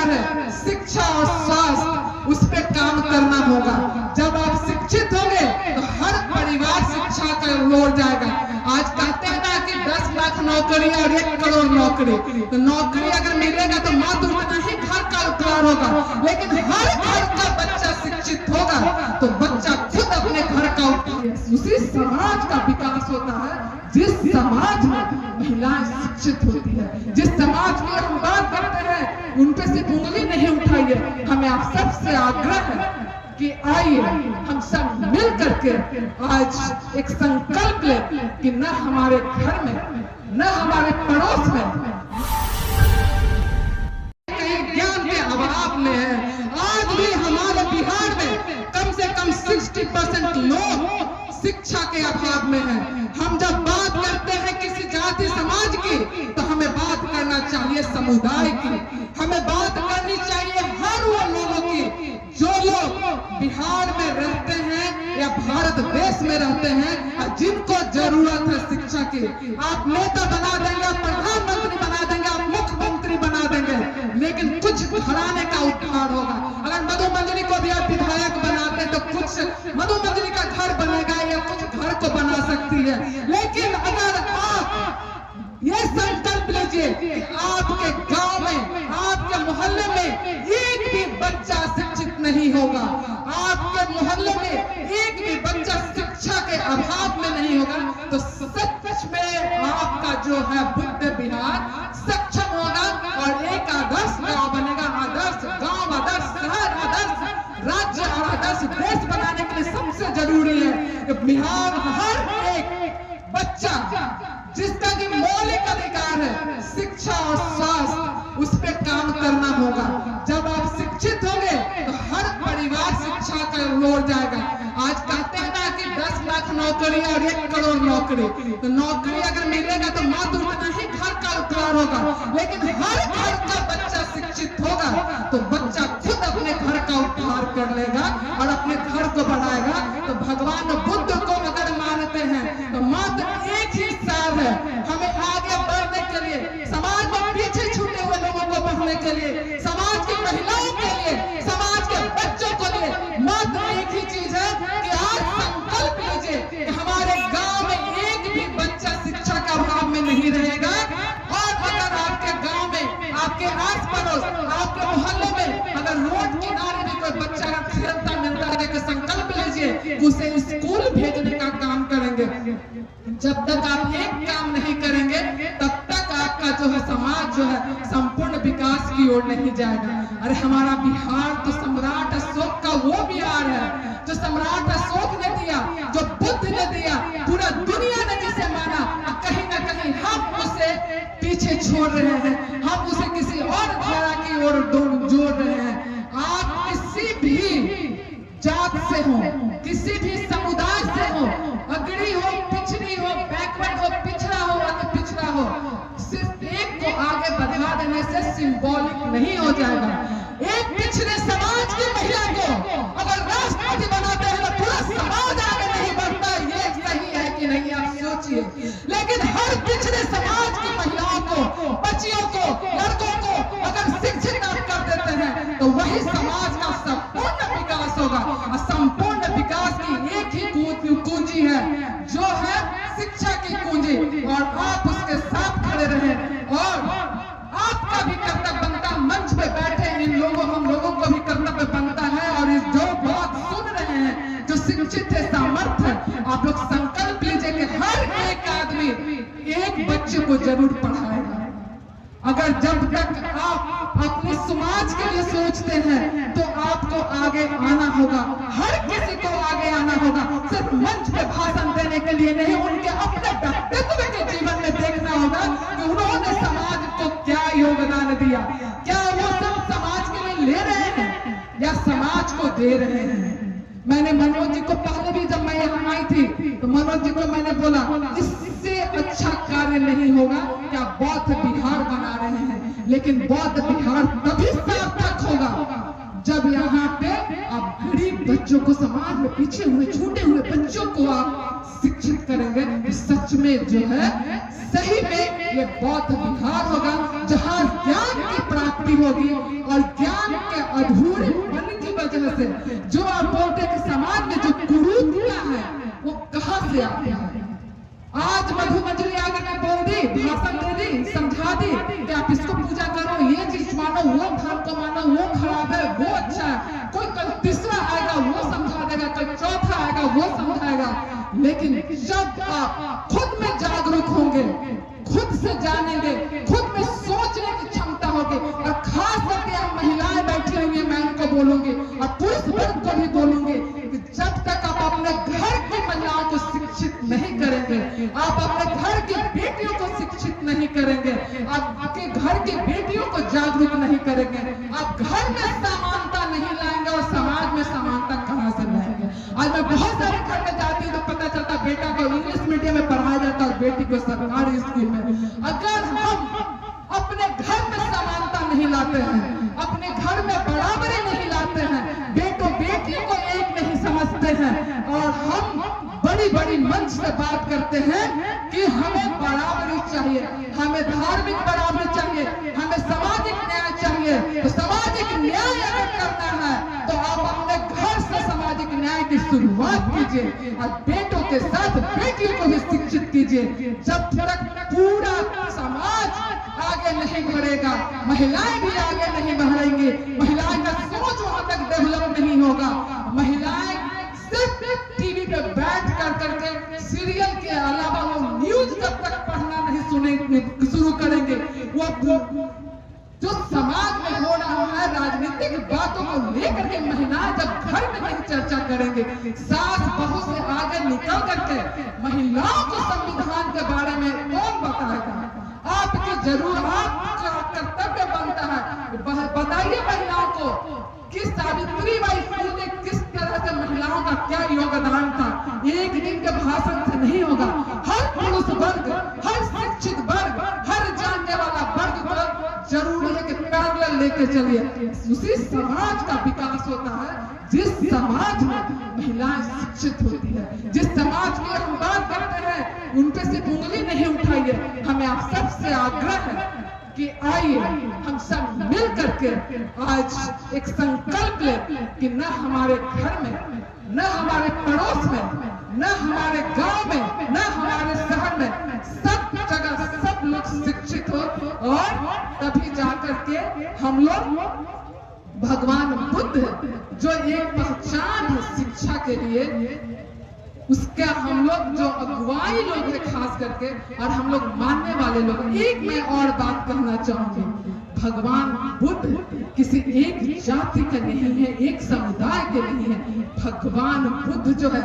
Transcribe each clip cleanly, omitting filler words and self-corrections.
अधिकार है शिक्षा और स्वास्थ्य, उस पे काम करना होगा। जब आप शिक्षित होंगे तो हर परिवार शिक्षा की ओर जाएगा। आज कहते हैं ना कि 10 लाख नौकरी और 1 करोड़ नौकरी, तो नौकरी अगर मिलेगा तो मात्र उतना ही घर का उद्धार होगा। लेकिन हर घर का बच्चा शिक्षित होगा तो बच्चा खुद अपने घर का उसी समाज का विकास होता है जिस समाज में महिलाएं शिक्षित होती है। जिस समाज की हम बात करते हैं उन पे सिर्फ उंगली नहीं उठाइए, हमें आप सबसे आग्रह है कि आइए हम सब मिल करके आज एक संकल्प ले कि न हमारे घर में न हमारे पड़ोस में कहीं ज्ञान के अभाव में है। आज भी हमारे बिहार में कम से कम 60% लोग शिक्षा के अभाव में है। हम जब बात करते हैं किसी जाति समाज की तो हमें बात करना चाहिए समुदाय की, हमें बात करनी चाहिए हर वो लोगों की जो लोग बिहार में रहते हैं या भारत देश में रहते हैं जिनको जरूरत है शिक्षा की। आप नेता बना देंगे, आप प्रधानमंत्री बना देंगे, आप मुख्यमंत्री बना देंगे, लेकिन कुछ घराने का उद्धार होगा। अगर मधु मंजरी को भी आप विधायक बनाते तो कुछ मधु मंजरी का घर बनेगा या कुछ घर को बना सकती है। लेकिन अगर आप ये संकल्प लीजिए कि आपके गांव में, आपके मोहल्ले में एक भी बच्चा शिक्षित नहीं होगा, आपके मोहल्ले में एक भी बच्चा शिक्षा के अभाव में नहीं होगा, तो सच में आपका जो है बुद्ध बिहार सक्षम होगा और एक आदर्श गांव बनेगा। आदर्श गांव, आदर्श शहर, आदर्श राज्य और आदर्श देश बनाने के लिए सबसे जरूरी है कि बिहार हर एक बच्चा जिसका कि मौलिक अधिकार है शिक्षा और स्वास्थ्य, उस पे काम करना होगा। जब आप शिक्षित होंगे तो हर परिवार शिक्षा की ओर जाएगा। आज कहते हैं ना कि 10 लाख नौकरी और 1 करोड़ नौकरी, तो नौकरी अगर मिलेगा तो मात्र उतना ही घर का उद्धार होगा। लेकिन हर घर का बच्चा शिक्षित होगा तो बच्चा खुद अपने घर का उद्धार कर लेगा और अपने घर को बढ़ाएगा। तो भगवान बुद्ध को अगर मानते हैं तो मात्र एक ही साल है हमें आगे बढ़ने के लिए, समाज में पीछे छूटे हुए लोगों को बढ़ने के लिए, समाज की महिलाओं के लिए, समाज के बच्चों को लिए मात्र एक ही चीज है कि आज संकल्प लीजिए कि हमारे गांव में एक भी बच्चा शिक्षा के अभाव में नहीं रहेगा। और अगर आपके गांव में, आपके आस पड़ोस, आपके मोहल्ले में अगर रोड किनारे भी कोई बच्चा खेलता मिलता है तो संकल्प लीजिए उसे स्कूल भेजने का काम करेंगे। जब तक आप एक काम नहीं करेंगे तब तक आपका जो है समाज जो है संपूर्ण विकास की ओर नहीं जाएगा। अरे हमारा बिहार तो सम्राट अशोक का वो बिहार है जो सम्राट अशोक ने दिया, जो बुद्ध ने दिया, पूरा दुनिया ने जिसे माना। कहीं ना कहीं हम उसे पीछे छोड़ रहे हैं, हम उसे किसी और धारा की ओर जोड़ रहे हैं। आप किसी भी जात से हो, किसी भी समुदाय से हो, अग्रणी हो, पिछड़ी हो, बैकवर्ड हो, पिछड़ा हो, अति पिछड़ा हो, सिर्फ एक को आगे बढ़ा देने से सिंबॉलिक नहीं हो जाएगा। एक पिछड़े समाज की महिला को अगर राष्ट्रपति बनाते हैं तो पूरा समाज आगे नहीं बढ़ता। ये सही है कि नहीं आप सोचिए। लेकिन हर पिछड़े समाज की महिलाओं को, बच्चियों को, लड़कों को अगर शिक्षित आप कर देते हैं तो वही समाज का संपूर्ण विकास होगा। संपूर्ण विकास की एक ही कुंजी है जो है शिक्षा की कुंजी, और आप उसके साथ खड़े रहें। और आपका भी कर्तव्य बनता, मंच पे बैठे इन लोगों, हम लोगों को भी कर्तव्य बनता है। और इस जो बात सुन रहे हैं, जो शिक्षित है, सामर्थ्य है, आप लोग संकल्प लीजिए कि हर एक आदमी एक बच्चे को जरूर पढ़ाएगा। अगर जब तक आप अपने समाज के लिए सोचते हैं तो आपको आगे आना होगा, हर किसी को आगे आना होगा। सिर्फ मंच पे भाषण देने के लिए नहीं, उनके अपने व्यक्तित्व के जीवन में देखना होगा कि उन्होंने समाज को क्या योगदान दिया। क्या वो सब समाज के लिए ले रहे हैं या समाज को दे रहे हैं। मैंने मनोज जी को पहले भी जब मैं यहाँ आई थी तो मनोज जी को मैंने बोला इससे अच्छा कार्य नहीं होगा कि आप बौद्ध बिहार बना रहे हैं, लेकिन बौद्ध बिहार तभी सार्थक होगा जब यहाँ पे आप गरीब बच्चों को, समाज में पीछे हुए छूटे हुए बच्चों को आप शिक्षित करेंगे। तो सच में जो है सही में ये बौद्ध बिहार होगा जहाँ ज्ञान की प्राप्ति होगी और ज्ञान के अधूरे होने की वजह से जो आप बोलते हैं कि समाज में जो कुरीतियां है वो कहां से आती है। आज मधु मंजरी आगे में बोल दी, भाषण दे दी, समझा दी कि आप इसको पूजा करो, ये चीज मानो, वो धर्म को मानो, वो खराब है, वो अच्छा है। कोई कल तीसरा आएगा वो समझा देगा, कल चौथा आएगा वो समझाएगा। लेकिन जब आप खुद में जागरूक होंगे, खुद से जानेंगे, खुद में सोचने की क्षमता होगी, और खास करके हम महिलाएं बैठी हुई मैं उनको बोलूंगी और पुरुष वर्ग को भी बोलूंगी कि जब तक आप अपने घर की महिलाओं को शिक्षित नहीं करेंगे, आप अपने घर की बेटियों को शिक्षित नहीं करेंगे, आप आपके घर की बेटियों को जागरूक नहीं करेंगे, आप घर में समानता नहीं लाएंगे और समाज में समानता कहां से लाएंगे। आज मैं बहुत सारे घर में जाती हूँ तो पता चलता बेटा को इंग्लिश मीडियम में पढ़ाया जाता है और बेटी को सरकारी स्कूल में। अगर हम अपने घर में समानता नहीं लाते हैं, अपने घर में बराबरी नहीं लाते हैं, बेटों बेटियों को एक नहीं समझते हैं, और हम बड़ी बड़ी मंच से बात करते हैं कि हमें बराबरी चाहिए, हमें धार्मिक बराबरी चाहिए, हमें सामाजिक न्याय चाहिए, तो सामाजिक न्याय अगर करना है तो आप अपने घर से सामाजिक न्याय की शुरुआत कीजिए और बेटों के साथ बेटियों को भी शिक्षित कीजिए। जब तक पूरा समाज आगे नहीं बढ़ेगा, महिलाएं भी आगे नहीं बढ़ेंगी, महिलाएं का सोच वहां तक डेवलप नहीं होगा। महिलाएं सिर्फ टीवी पे बैठ कर करके सीरियल के अलावा वो न्यूज जब तक पढ़ना नहीं सुने शुरू करेंगे, वो जो समाज में हो रहा है राजनीतिक बातों को लेकर के महिलाएं जब घर में नहीं चर्चा करेंगे, सास बहू से आगे निकल करके महिलाओं को संविधान के बारे में कौन बताएगा। आपकी जरूर आपका कर्तव्य बनता है, बताइए महिलाओं को कि सावित्रीबाई फुले ने किस तरह से महिलाओं का क्या योगदान था। एक दिन के भाषण से नहीं होगा, हर पुरुष वर्ग, हर शिक्षित वर्ग, हर जानने वाला वर्ग को जरूरी है कि पैदल लेके चलिए। उसी समाज का विकास होता है जिस समाज में महिलाएं शिक्षित होती है, जिस समाज की हम बात करते हैं उन पे सिर्फ उंगली नहीं उठाइए। हमें आप सबसे आग्रह है कि आइए हम सब मिल करके आज एक संकल्प ले कि न हमारे घर में, न हमारे पड़ोस में, न हमारे गांव में, न हमारे शहर में, सब जगह सब लोग शिक्षित हो, और तभी जाकर के हम लोग भगवान बुद्ध जो एक पहचान है शिक्षा के लिए, उसका हम लोग जो अगुवाई लोग हैं खास करके, और हम लोग मानने वाले लोग। एक मैं और बात कहना चाहूंगी, भगवान बुद्ध किसी एक जाति के नहीं है, एक समुदाय के नहीं है। भगवान बुद्ध जो है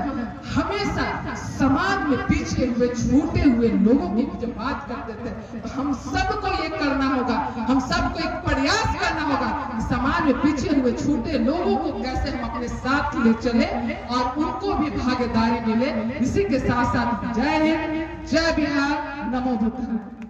हमेशा समाज में पीछे हुए छूटे हुए लोगों की जो बात करते थे। तो हम सबको ये करना होगा, हम सबको एक प्रयास करना होगा, समाज में पीछे हुए छूटे लोगों को कैसे हम अपने साथ ले चले और उनको भी भागीदारी मिले। इसी के साथ साथ जय हिंद, जय बिहार, नमो बुद्ध।